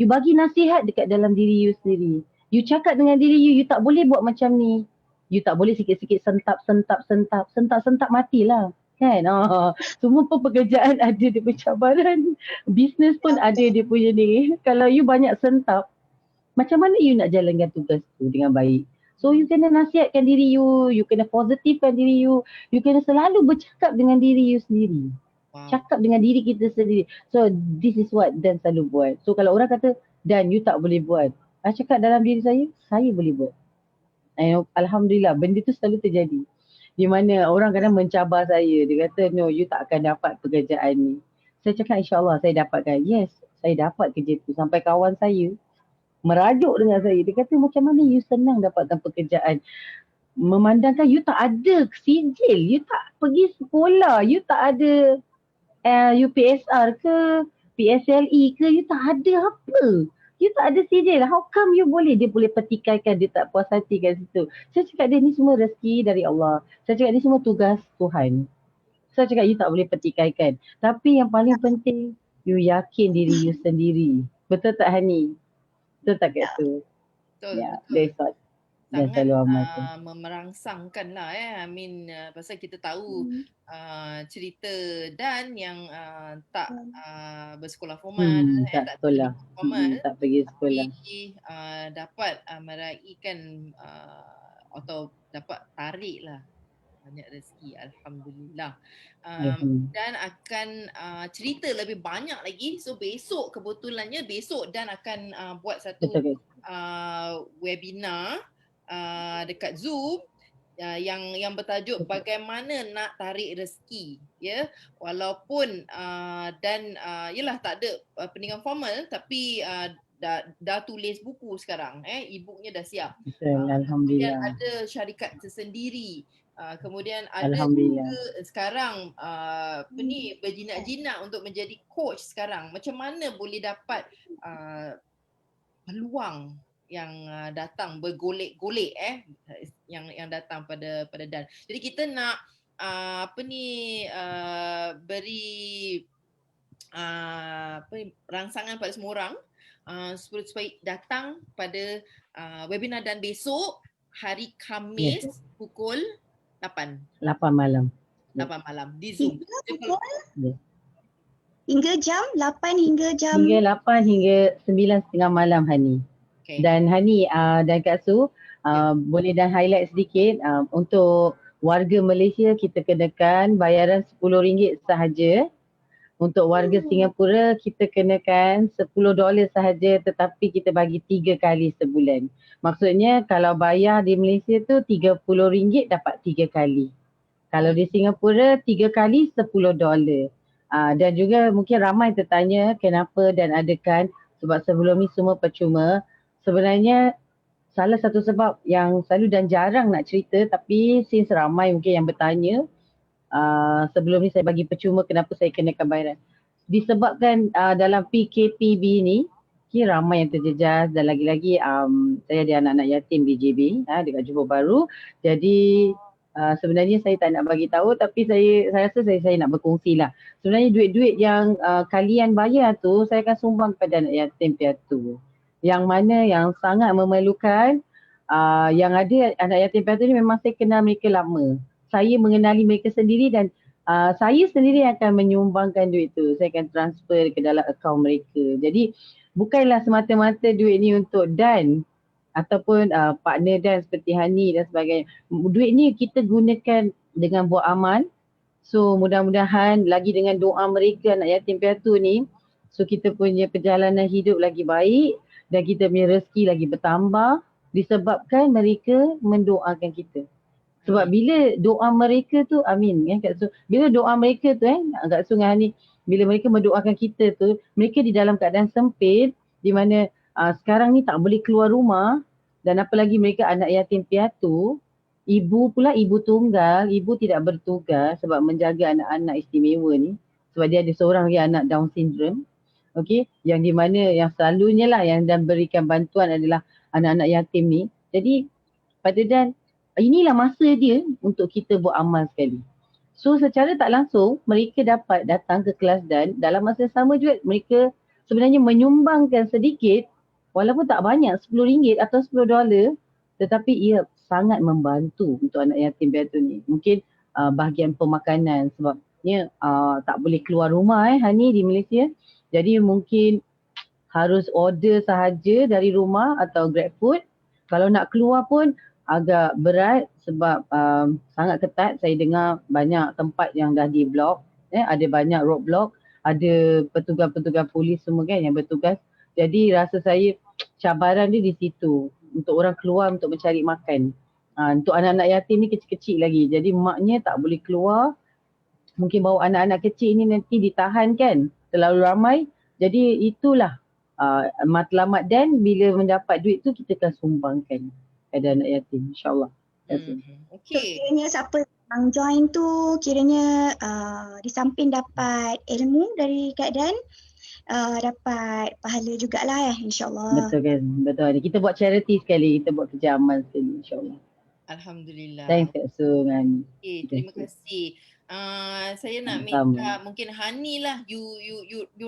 You bagi nasihat dekat dalam diri you sendiri. You cakap dengan diri you, you tak boleh buat macam ni. You tak boleh sikit-sikit sentap matilah. Kan? Semua pun pekerjaan ada dia punya cabaran. Bisnes pun ada dia punya ni. Kalau you banyak sentap, macam mana you nak jalankan tugas tu dengan baik? So you kena nasihatkan diri you kena positifkan diri you kena selalu bercakap dengan diri you sendiri. Wow. Cakap dengan diri kita sendiri. So this is what Dan selalu buat. So kalau orang kata, Dan you tak boleh buat. I cakap dalam diri saya boleh buat. Alhamdulillah, benda tu selalu terjadi. Di mana orang kadang mencabar saya. Dia kata, no, you tak akan dapat pekerjaan ni. Saya cakap, insyaAllah saya dapatkan. Yes, saya dapat kerja tu. Sampai kawan saya merajuk dengan saya. Dia kata, macam mana you senang dapatkan pekerjaan? Memandangkan you tak ada sijil. You tak pergi sekolah. You tak ada UPSR ke, PSLE ke. You tak ada apa. You tak ada sijil. How come you boleh? Dia boleh petikaikan, dia tak puas hati kat situ. Saya cakap dia ni semua rezeki dari Allah. Saya cakap ni semua tugas Tuhan. Saya cakap you tak boleh petikaikan. Tapi yang paling penting, you yakin diri you sendiri. Betul tak Hani? Betul tak Kak Su? Betul, Ya, betul. that's what. Dan Sangat selalu amalkan. memerangsangkan lah I mean pasal kita tahu cerita Dan yang tak bersekolah formal, Tak tak sekolah. formal, Tak pergi sekolah. tapi dapat meraihkan atau dapat tarik lah banyak rezeki, Alhamdulillah. Dan akan cerita lebih banyak lagi. So besok kebetulannya Dan akan buat satu Betul. webinar dekat Zoom yang bertajuk bagaimana nak tarik rezeki, ya. Walaupun Dan yalah tak ada pendidikan formal tapi dah tulis buku sekarang, e-booknya dah siap. Betul, Kemudian Alhamdulillah. ada syarikat tersendiri. Kemudian ada Alhamdulillah. juga sekarang berjinak-jinak untuk menjadi coach sekarang. Macam mana boleh dapat peluang yang datang bergolek-golek yang datang pada Dan. Jadi kita nak beri rangsangan pada semua orang supaya datang pada webinar Dan besok hari Khamis pukul 8 malam. 8 malam di Zoom. Hingga jam 8 hingga jam Hingga 8 hingga 9.30 malam Hani. Okay. Dan Hani dan Kak Su boleh dan highlight sedikit untuk warga Malaysia kita kenakan bayaran RM10 sahaja. Untuk warga Singapura kita kenakan $10 sahaja tetapi kita bagi 3 kali sebulan. Maksudnya kalau bayar di Malaysia tu RM30 dapat 3 kali. Kalau di Singapura 3 kali $10. Dan juga mungkin ramai tertanya kenapa dan adakan sebab sebelum ni semua percuma. Sebenarnya salah satu sebab yang selalu dan jarang nak cerita tapi since ramai mungkin yang bertanya sebelum ni saya bagi percuma kenapa saya kenakan bayaran. Disebabkan dalam PKPB ni ramai yang terjejas dan lagi-lagi saya ada anak-anak yatim di JB dekat Johor Bahru. Jadi sebenarnya saya tak nak bagi tahu tapi saya rasa saya nak berkongsi lah. Sebenarnya duit-duit yang kalian bayar tu saya akan sumbang kepada anak yatim piatu. Yang mana yang sangat memerlukan, yang ada anak yatim piatu ni memang saya kenal mereka lama. Saya mengenali mereka sendiri dan saya sendiri akan menyumbangkan duit tu. Saya akan transfer ke dalam akaun mereka. Jadi bukanlah semata-mata duit ni untuk Dan ataupun partner Dan seperti Hani dan sebagainya. Duit ni kita gunakan dengan buat amal. So mudah-mudahan lagi dengan doa mereka anak yatim piatu ni, so kita punya perjalanan hidup lagi baik dan kita punya rezeki lagi bertambah disebabkan mereka mendoakan kita. Sebab bila doa mereka tu, amin Kak Su. Bila doa mereka tu Kak Su dengan Hani, bila mereka mendoakan kita tu, mereka di dalam keadaan sempit di mana sekarang ni tak boleh keluar rumah dan apalagi mereka anak yatim piatu, ibu pula ibu tunggal, ibu tidak bertugas sebab menjaga anak-anak istimewa ni sebab dia ada seorang lagi anak Down syndrome. Okey, yang di mana yang selalunya lah yang dan berikan bantuan adalah anak-anak yatim ni. Jadi pada Dan, inilah masa dia untuk kita buat amal sekali. So secara tak langsung mereka dapat datang ke kelas Dan, dalam masa sama juga mereka sebenarnya menyumbangkan sedikit walaupun tak banyak, RM10 atau $10, tetapi ia sangat membantu untuk anak yatim piatu ni. Mungkin bahagian pemakanan sebabnya tak boleh keluar rumah Hani di Malaysia. Jadi mungkin harus order sahaja dari rumah atau GrabFood. Kalau nak keluar pun agak berat sebab sangat ketat. Saya dengar banyak tempat yang dah di-block, ada banyak roadblock, ada petugas-petugas polis semua kan yang bertugas. Jadi rasa saya cabaran dia di situ untuk orang keluar untuk mencari makan. Untuk anak-anak yatim ni kecil-kecil lagi. Jadi maknya tak boleh keluar. Mungkin bawa anak-anak kecil ni nanti ditahan kan, terlalu ramai. Jadi itulah matlamat Dan bila mendapat duit tu kita akan sumbangkan pada anak yatim, insyaAllah. So Okay. kiranya siapa yang join tu kiranya di samping dapat ilmu dari Kak Dan, dapat pahala jugalah insyaAllah. Betul kan, betul. Kita buat charity sekali, kita buat kerja amal sekali, insyaAllah. Alhamdulillah. Thanks Kak Su dengan Okay, terima kasih. Saya nak Sama. minta mungkin Hani lah, you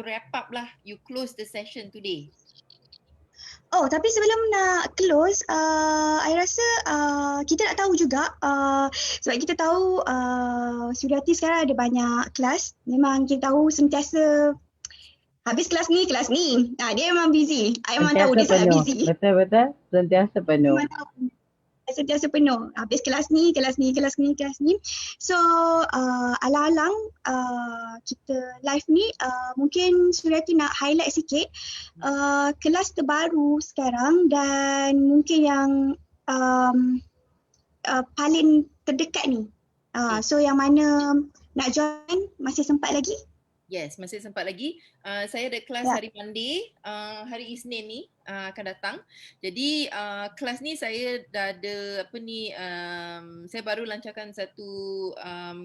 wrap up lah, you close the session today. Oh, tapi sebelum nak close, I rasa kita nak tahu juga sebab kita tahu Suryati sekarang ada banyak kelas. Memang kita tahu sentiasa habis kelas ni. Dia memang busy. I memang tahu dia sangat busy. Betul-betul, sentiasa penuh. Memang tahu. Sentiasa penuh. Habis kelas ni. So, alang-alang kita live ni, mungkin Suryati nak highlight sikit kelas terbaru sekarang dan mungkin yang paling terdekat ni. So, yang mana nak join masih sempat lagi? Yes, masih sempat lagi. Saya ada kelas hari Monday, hari Isnin ni akan datang. Jadi kelas ni saya dah ada saya baru lancarkan satu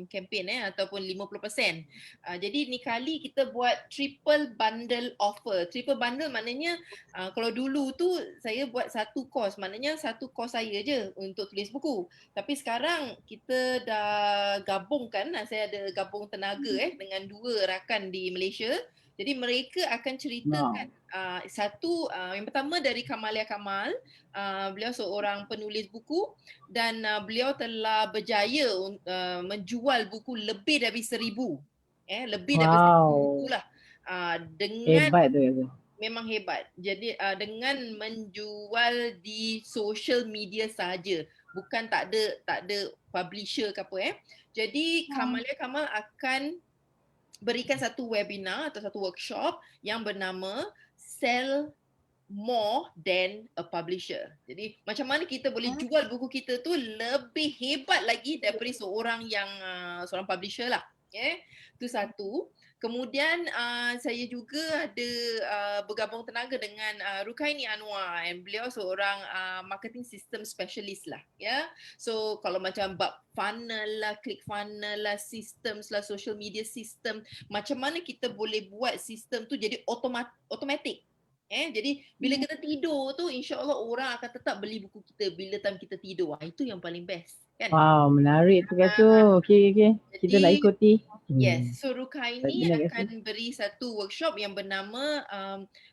kempen ataupun 50%. Jadi ni kali kita buat triple bundle offer. Triple bundle maknanya kalau dulu tu saya buat satu kos, maknanya satu kos saya je untuk tulis buku. Tapi sekarang kita dah gabungkan, saya ada gabung tenaga dengan dua rakan di Malaysia. Jadi mereka akan ceritakan satu, yang pertama dari Kamalia Kamal, beliau seorang penulis buku dan beliau telah berjaya menjual buku lebih dari 1,000. Lebih dari 1,000 buku lah. Dengan hebat tu. Memang hebat. Jadi dengan menjual di social media saja, bukan tak ada publisher ke apa. Jadi Kamalia Kamal akan berikan satu webinar atau satu workshop yang bernama Sell More Than a Publisher. Jadi macam mana kita boleh jual buku kita tu lebih hebat lagi daripada seorang seorang publisher lah. Itu satu. Kemudian saya juga ada bergabung tenaga dengan Rukaini Anwar, and beliau seorang marketing system specialist lah. So kalau macam bab funnel lah, click funnel lah, systems lah, social media system, macam mana kita boleh buat sistem tu jadi automatic. Jadi bila kita tidur tu, insya-Allah orang akan tetap beli buku kita bila time kita tidur. Itu yang paling best kan. Wow, menarik tu Kak Su. Okey. Kita nak ikuti. Yes, so Rukaini akan beri satu workshop yang bernama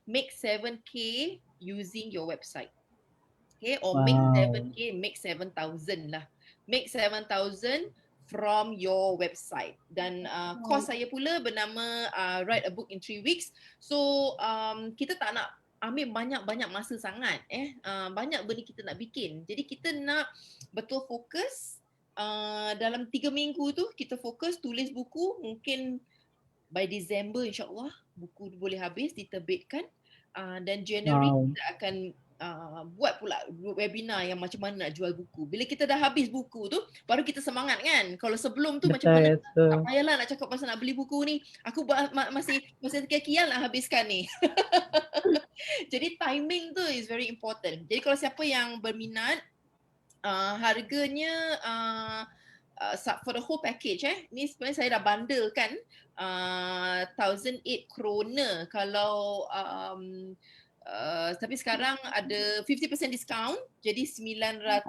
Make 7K Using Your Website. Or Make 7K, Make 7,000 lah. Make 7,000 from your website. Dan course saya pula bernama Write a Book in 3 Weeks. So kita tak nak ambil banyak-banyak masa sangat. Banyak benda kita nak bikin. Jadi kita nak betul fokus. Dalam 3 minggu tu kita fokus tulis buku, mungkin by December insyaAllah buku boleh habis diterbitkan, dan January kita akan buat pula webinar yang macam mana nak jual buku. Bila kita dah habis buku tu baru kita semangat kan. Kalau sebelum tu macam mana tak payahlah nak cakap pasal nak beli buku ni, aku masih kial nak habiskan ni. Jadi timing tu is very important. Jadi kalau siapa yang berminat, harganya for the whole package ni sebenarnya saya dah bundlekan 1,008 krona kalau Tapi sekarang ada 50% discount, jadi 900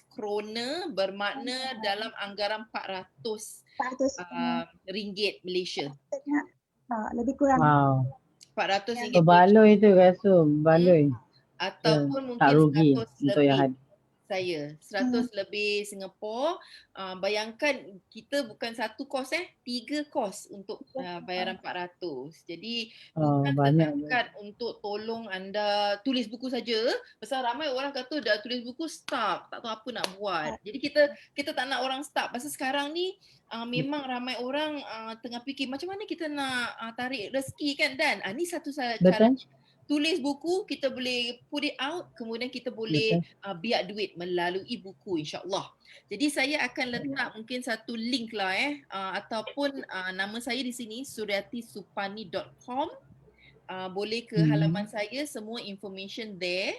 krona bermakna dalam anggaran 400 400 ringgit Malaysia. lebih kurang. Wow. 400 ringgit Malaysia. Berbaloi tu Kasu, berbaloi. Ataupun Tak mungkin rugi 100 untuk yang lebih saya 100 lebih Singapore. Bayangkan kita bukan satu kos 3 kos untuk bayaran 400. Jadi bukan banyak setakat untuk tolong anda tulis buku saja. Pasal ramai orang kata dah tulis buku stuck, tak tahu apa nak buat. Jadi kita tak nak orang stuck. Pasal sekarang ni memang ramai orang tengah fikir macam mana kita nak tarik rezeki kan, Dan ni satu cara. Tulis buku, kita boleh put it out, kemudian kita boleh biak duit melalui buku, insyaAllah. Jadi saya akan letak mungkin satu link lah ataupun nama saya di sini suryatisupani.com. Boleh ke halaman saya, semua information there.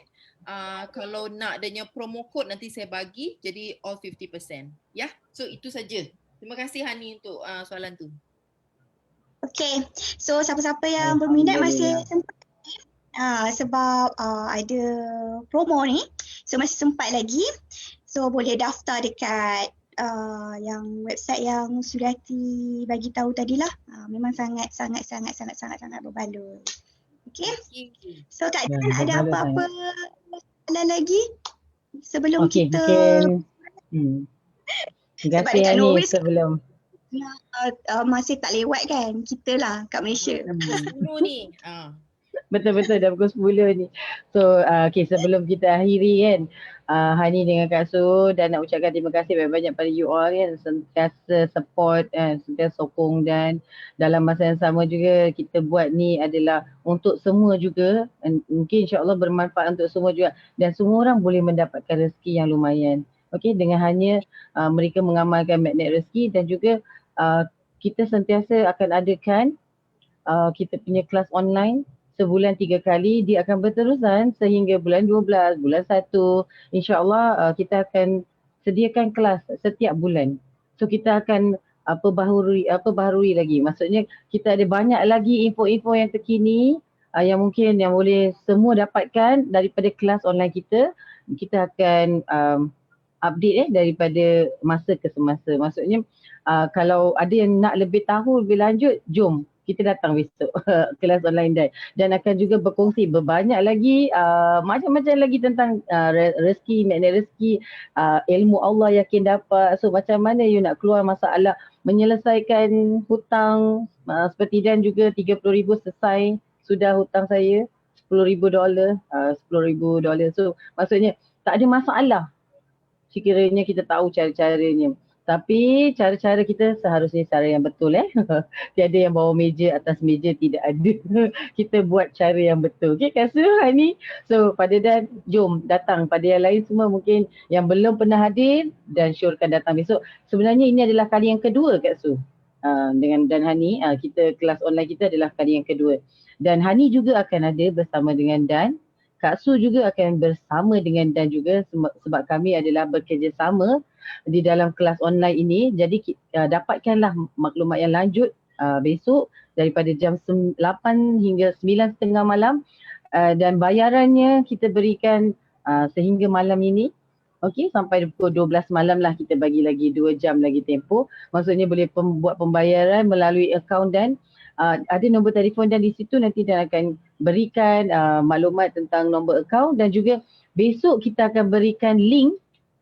Kalau nak adanya promo code nanti saya bagi, jadi all 50%. Ya, so itu saja. Terima kasih Hani untuk soalan tu. Okay, so siapa-siapa yang berminat masih sempat sebab ada promo ni, so masih sempat lagi. So boleh daftar dekat yang website yang Suryati bagi tahu tadilah. Memang sangat berbaloi. Okay. So Kak Jan, ada apa-apa soalan lagi sebelum kita sebab dekat Norway sebelum masih tak lewat kan kita lah kat Malaysia. Ni. Betul-betul dah pukul 10 ni. So okay, sebelum kita akhiri kan, Hani dengan Kak Su, dan nak ucapkan terima kasih banyak-banyak pada you all kan, sentiasa support, sentiasa sokong, dan dalam masa yang sama juga kita buat ni adalah untuk semua juga, mungkin insyaAllah bermanfaat untuk semua juga, dan semua orang boleh mendapatkan rezeki yang lumayan. Okay, dengan hanya mereka mengamalkan magnet rezeki, dan juga kita sentiasa akan adakan kita punya kelas online sebulan 3 kali, dia akan berterusan sehingga bulan 12, bulan 1. InsyaAllah kita akan sediakan kelas setiap bulan. So kita akan perbaharui lagi. Maksudnya kita ada banyak lagi info-info yang terkini yang mungkin yang boleh semua dapatkan daripada kelas online kita. Kita akan update daripada masa ke semasa. Maksudnya kalau ada yang nak lebih tahu lebih lanjut, jom kita datang besok kelas online dan akan juga berkongsi berbanyak lagi macam-macam lagi tentang rezeki, magnet rezeki, ilmu Allah yakin dapat. So macam mana you nak keluar masalah, menyelesaikan hutang, seperti Dan juga 30,000 selesai sudah hutang saya $10,000, $10,000. So maksudnya tak ada masalah sekiranya kita tahu cara-caranya. Tapi cara-cara kita seharusnya cara yang betul tiada yang bawah meja, atas meja, tidak ada. Kita buat cara yang betul. Okay Kak Su, Hani. So pada Dan, jom datang. Pada yang lain semua mungkin yang belum pernah hadir, dan syorkan datang besok. Sebenarnya ini adalah kali yang kedua Kak Su. Dengan Dan Hani, kita kelas online kita adalah kali yang kedua. Dan Hani juga akan ada bersama dengan Dan. Kak Su juga akan bersama dengan Dan juga, sebab kami adalah bekerjasama di dalam kelas online ini. Jadi dapatkanlah maklumat yang lanjut besok daripada jam 8 hingga 9.30 malam, dan bayarannya kita berikan sehingga malam ini. Okey, sampai pukul 12 malam lah, kita bagi lagi 2 jam lagi tempoh. Maksudnya boleh buat pembayaran melalui akaun Dan. Ada nombor telefon Dan di situ, nanti Dan akan berikan maklumat tentang nombor akaun, dan juga besok kita akan berikan link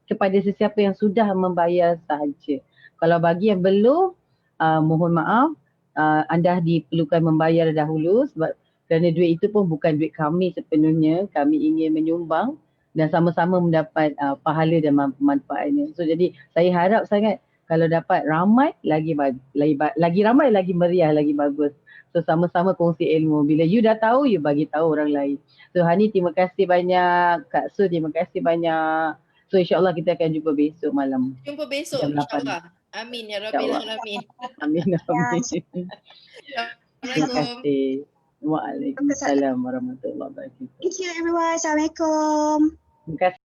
kepada sesiapa yang sudah membayar sahaja. Kalau bagi yang belum, mohon maaf, anda diperlukan membayar dahulu, sebab kerana duit itu pun bukan duit kami sepenuhnya, kami ingin menyumbang dan sama-sama mendapat pahala dan manfaatnya. So jadi saya harap sangat kalau dapat ramai, lagi ramai, lagi meriah, lagi bagus. So sama-sama kongsi ilmu. Bila you dah tahu, you bagi tahu orang lain. So Hani, terima kasih banyak. Kak Su, terima kasih banyak. So insyaAllah kita akan jumpa besok malam. Jumpa besok insyaAllah. Amin ya Rabbil Alamin. Amin. Terima kasih. Waalaikumsalam warahmatullahi wabarakatuh. Thank you everyone. Assalamualaikum. Terima kasih.